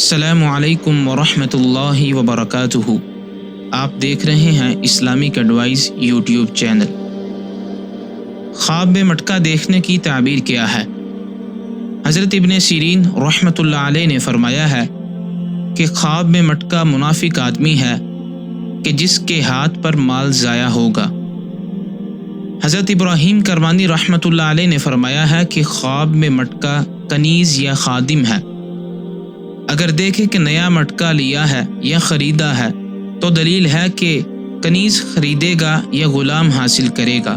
السلام علیکم ورحمۃ اللہ وبرکاتہ۔ آپ دیکھ رہے ہیں اسلامک ایڈوائز یوٹیوب چینل۔ خواب میں مٹکا دیکھنے کی تعبیر کیا ہے؟ حضرت ابن سیرین رحمۃ اللہ علیہ نے فرمایا ہے کہ خواب میں مٹکا منافق آدمی ہے کہ جس کے ہاتھ پر مال ضائع ہوگا۔ حضرت ابراہیم کرمانی رحمۃ اللہ علیہ نے فرمایا ہے کہ خواب میں مٹکا کنیز یا خادم ہے۔ اگر دیکھے کہ نیا مٹکا لیا ہے یا خریدا ہے تو دلیل ہے کہ کنیز خریدے گا یا غلام حاصل کرے گا،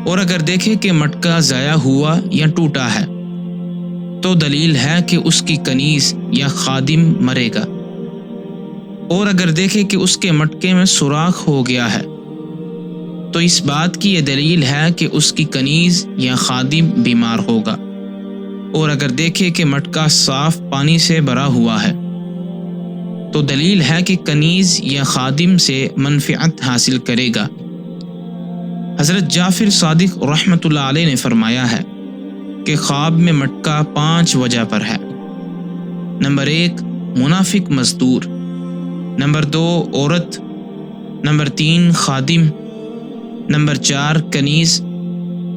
اور اگر دیکھے کہ مٹکا ضائع ہوا یا ٹوٹا ہے تو دلیل ہے کہ اس کی کنیز یا خادم مرے گا، اور اگر دیکھے کہ اس کے مٹکے میں سوراخ ہو گیا ہے تو اس بات کی یہ دلیل ہے کہ اس کی کنیز یا خادم بیمار ہوگا، اور اگر دیکھے کہ مٹکا صاف پانی سے بھرا ہوا ہے تو دلیل ہے کہ کنیز یا خادم سے منفعت حاصل کرے گا۔ حضرت جعفر صادق رحمۃ اللہ علیہ نے فرمایا ہے کہ خواب میں مٹکا 5 وجہ پر ہے۔ نمبر 1 منافق مزدور، نمبر 2 عورت، نمبر 3 خادم، نمبر 4 کنیز،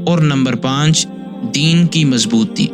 اور نمبر 5 دین کی مضبوطی۔